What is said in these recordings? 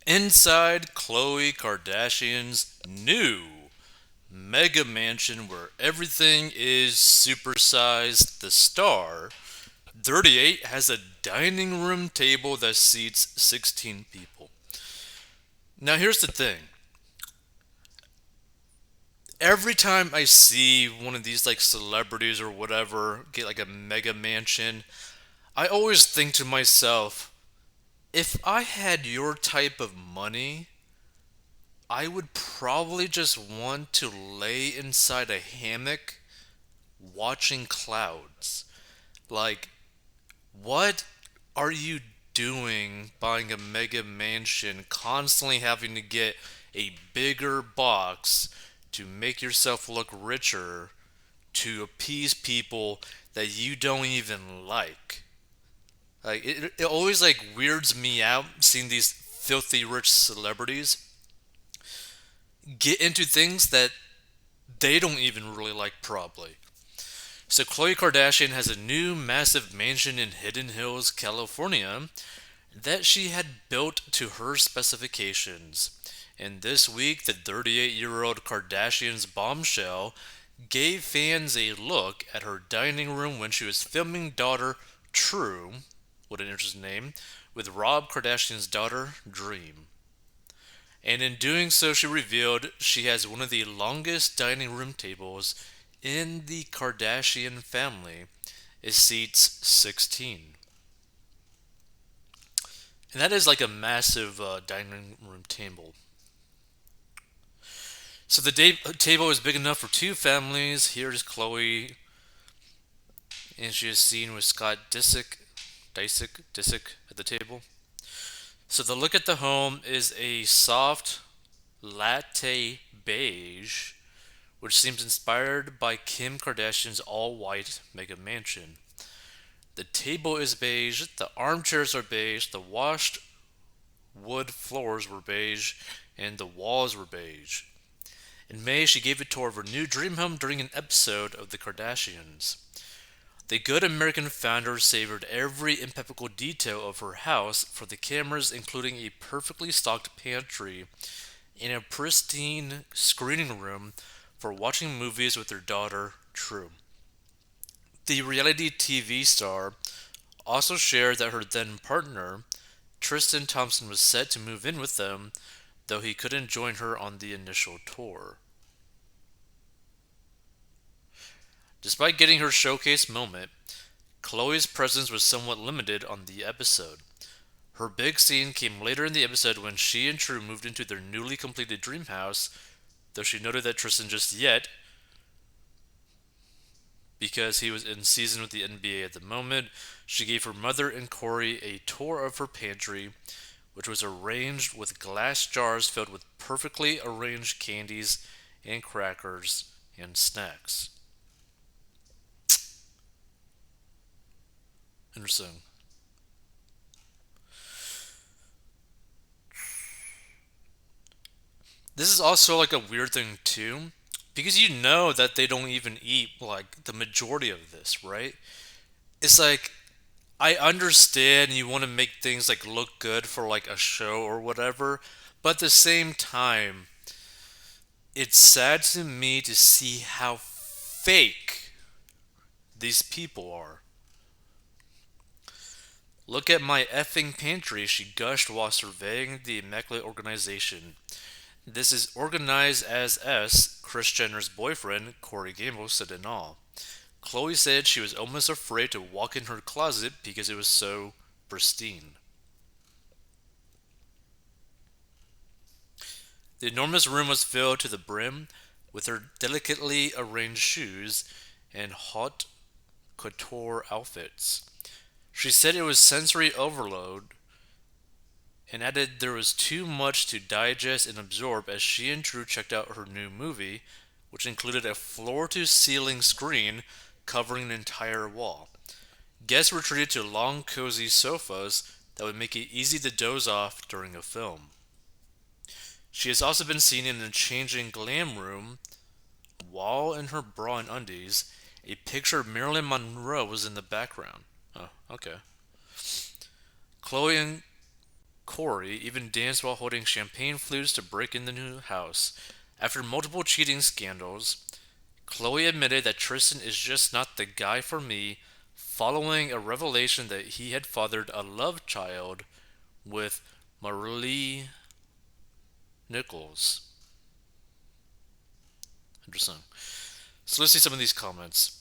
Inside Khloe Kardashian's new mega mansion where everything is supersized, the star, 38 has a dining room table that seats 16 people. Now, here's the thing. Every time I see one of these like celebrities or whatever get like a mega mansion, I always think to myself, if I had your type of money, I would probably just want to lay inside a hammock watching clouds. Like, what are you doing buying a mega mansion, constantly having to get a bigger box to make yourself look richer to appease people that you don't even like? Like, it always like weirds me out seeing these filthy rich celebrities get into things that they don't even really like, probably. So Khloe Kardashian has a new massive mansion in Hidden Hills, California that she had built to her specifications. And this week, the 38-year-old Kardashian's bombshell gave fans a look at her dining room when she was filming daughter True, what an interesting name, with Rob Kardashian's daughter Dream. And in doing so, she revealed she has one of the longest dining room tables in the Kardashian family. It seats 16. And that is like a massive dining room table. So the table is big enough for two families. Here's Chloe, and she is seen with Scott Disick at the table. So the look at the home is a soft latte beige, which seems inspired by Kim Kardashian's all-white mega mansion. The table is beige, the armchairs are beige, the washed wood floors were beige, and the walls were beige. In May, she gave a tour of her new dream home during an episode of The Kardashians. The good American founder savored every impeccable detail of her house for the cameras, including a perfectly stocked pantry and a pristine screening room for watching movies with her daughter, True. The reality TV star also shared that her then partner, Tristan Thompson, was set to move in with them, though he couldn't join her on the initial tour. Despite getting her showcase moment, Chloe's presence was somewhat limited on the episode. Her big scene came later in the episode when she and True moved into their newly completed dream house, though she noted that Tristan just yet, because he was in season with the NBA at the moment, she gave her mother and Corey a tour of her pantry, which was arranged with glass jars filled with perfectly arranged candies and crackers and snacks. Interesting. This is also like a weird thing too, because you know that they don't even eat like the majority of this, right? It's like I understand you want to make things like look good for like a show or whatever, but at the same time, it's sad to me to see how fake these people are. Look at my effing pantry, she gushed while surveying the immaculate organization. This is organized as S, Kris Jenner's boyfriend, Corey Gamble, said in awe. Chloe said she was almost afraid to walk in her closet because it was so pristine. The enormous room was filled to the brim with her delicately arranged shoes and haute couture outfits. She said it was sensory overload and added there was too much to digest and absorb as she and Drew checked out her new movie, which included a floor to ceiling screen covering an entire wall. Guests were treated to long, cozy sofas that would make it easy to doze off during a film. She has also been seen in a changing glam room while in her bra and undies. A picture of Marilyn Monroe was in the background. Oh, okay. Chloe and Corey even danced while holding champagne flutes to break in the new house. After multiple cheating scandals, Khloe admitted that Tristan is just not the guy for me, following a revelation that he had fathered a love child with Marie Nichols. Interesting. So let's see some of these comments.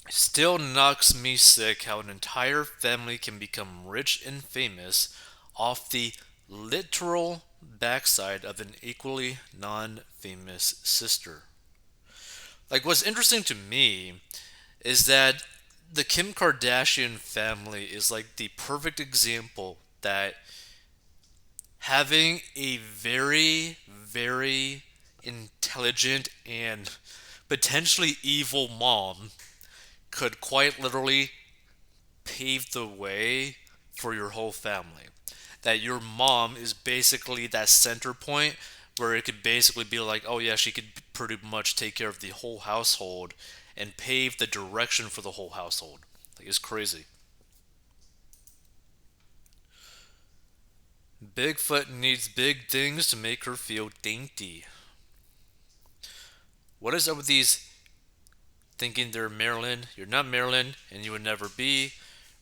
Still knocks me sick how an entire family can become rich and famous off the literal backside of an equally non famous sister. Like, what's interesting to me is that the Kim Kardashian family is like the perfect example that having a very, very intelligent and potentially evil mom could quite literally pave the way for your whole family. That your mom is basically that center point where it could basically be like, oh yeah, she could pretty much take care of the whole household and pave the direction for the whole household. Like, it's crazy. Bigfoot needs big things to make her feel dainty. What is up with these thinking they're Marilyn? You're not Marilyn, and you would never be.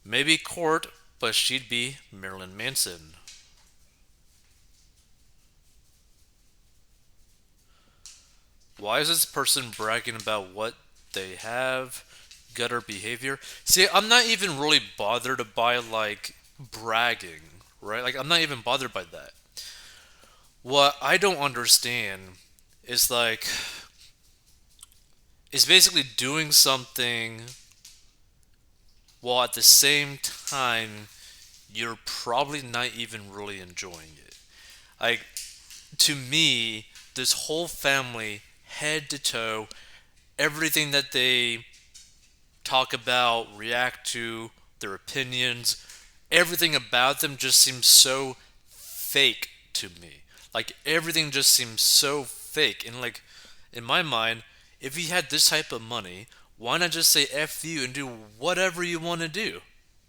Maybe Court, but she'd be Marilyn Manson. Why is this person bragging about what they have? Gutter behavior. See, I'm not even really bothered by like bragging, right? Like, I'm not even bothered by that. What I don't understand is like, is basically doing something while at the same time you're probably not even really enjoying it. Like, to me, this whole family, head to toe, everything that they talk about, react to, their opinions, everything about them just seems so fake to me. Like, everything just seems so fake. And like, in my mind, if you had this type of money, why not just say F you and do whatever you want to do,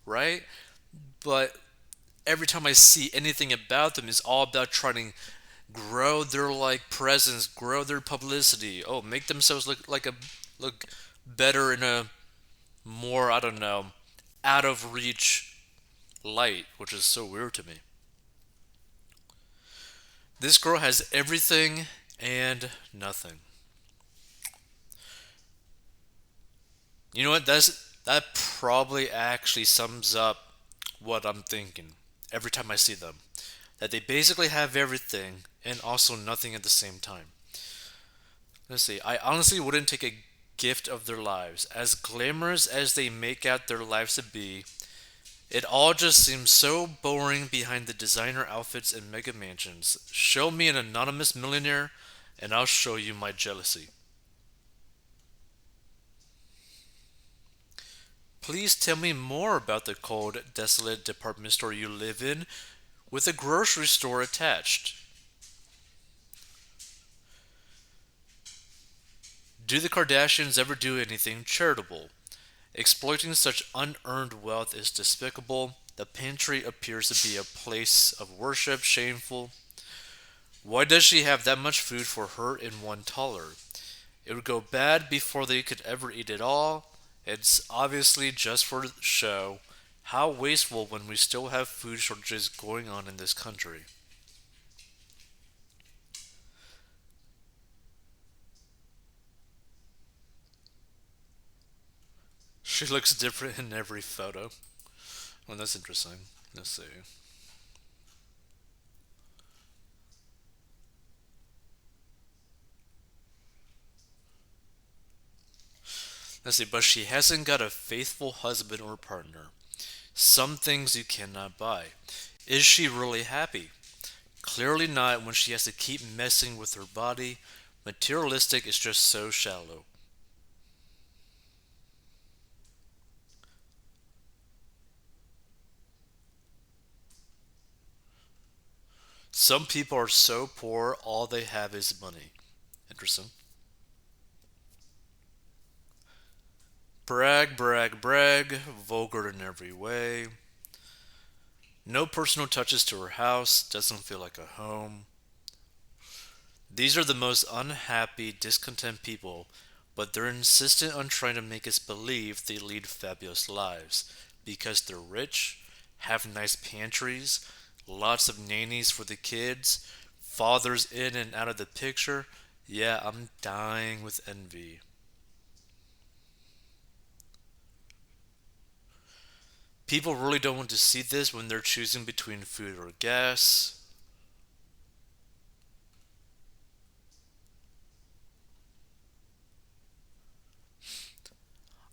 right? But every time I see anything about them, it's all about trying to grow their like presence, grow their publicity. Oh, make themselves look better in a more, I don't know, out of reach light, which is so weird to me. This girl has everything and nothing. You know what? That probably actually sums up what I'm thinking every time I see them. That they basically have everything and also nothing at the same time. Let's see. I honestly wouldn't take a gift of their lives. As glamorous as they make out their lives to be, it all just seems so boring behind the designer outfits and mega mansions. Show me an anonymous millionaire, and I'll show you my jealousy. Please tell me more about the cold, desolate department store you live in with a grocery store attached. Do the Kardashians ever do anything charitable? Exploiting such unearned wealth is despicable. The pantry appears to be a place of worship, shameful. Why does she have that much food for her and one taller? It would go bad before they could ever eat it all. It's obviously just for show. How wasteful when we still have food shortages going on in this country. She looks different in every photo. Well, that's interesting. Let's see. Let's see, but she hasn't got a faithful husband or partner. Some things you cannot buy. Is she really happy? Clearly not when she has to keep messing with her body. Materialistic is just so shallow. Some people are so poor, all they have is money. Interesting. Brag, brag, brag, vulgar in every way. No personal touches to her house, doesn't feel like a home. These are the most unhappy, discontent people, but they're insistent on trying to make us believe they lead fabulous lives because they're rich, have nice pantries, lots of nannies for the kids, fathers in and out of the picture. Yeah, I'm dying with envy. People really don't want to see this when they're choosing between food or gas.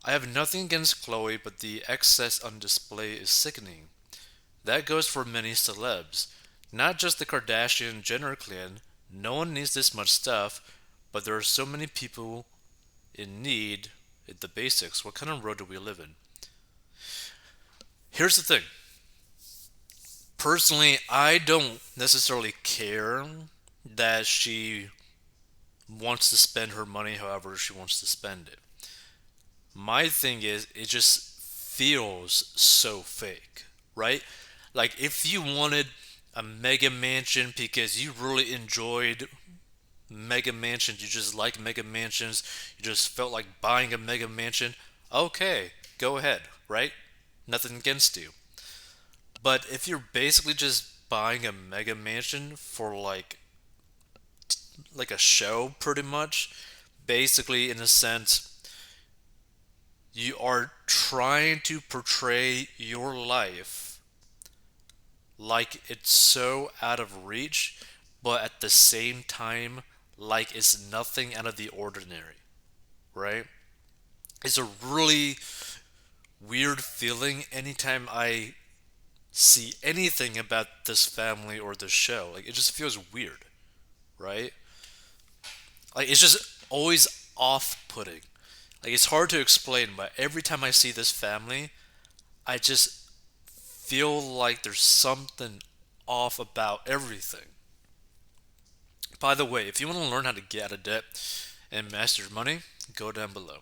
I have nothing against Khloe, but the excess on display is sickening. That goes for many celebs. Not just the Kardashian Jenner clan. No one needs this much stuff, but there are so many people in need at the basics. What kind of world do we live in? Here's the thing. Personally, I don't necessarily care that she wants to spend her money however she wants to spend it. My thing is, it just feels so fake, right? Like, if you wanted a mega mansion because you really enjoyed mega mansions, you just like mega mansions, you just felt like buying a mega mansion, okay, go ahead, right? Nothing against you. But if you're basically just buying a mega mansion for like a show pretty much, basically in a sense you are trying to portray your life like it's so out of reach, but at the same time, like it's nothing out of the ordinary, right? It's a really weird feeling anytime I see anything about this family or this show. Like, it just feels weird, right? Like, it's just always off putting. Like, it's hard to explain, but every time I see this family, I just feel like there's something off about everything. By the way, if you want to learn how to get out of debt and master your money, go down below.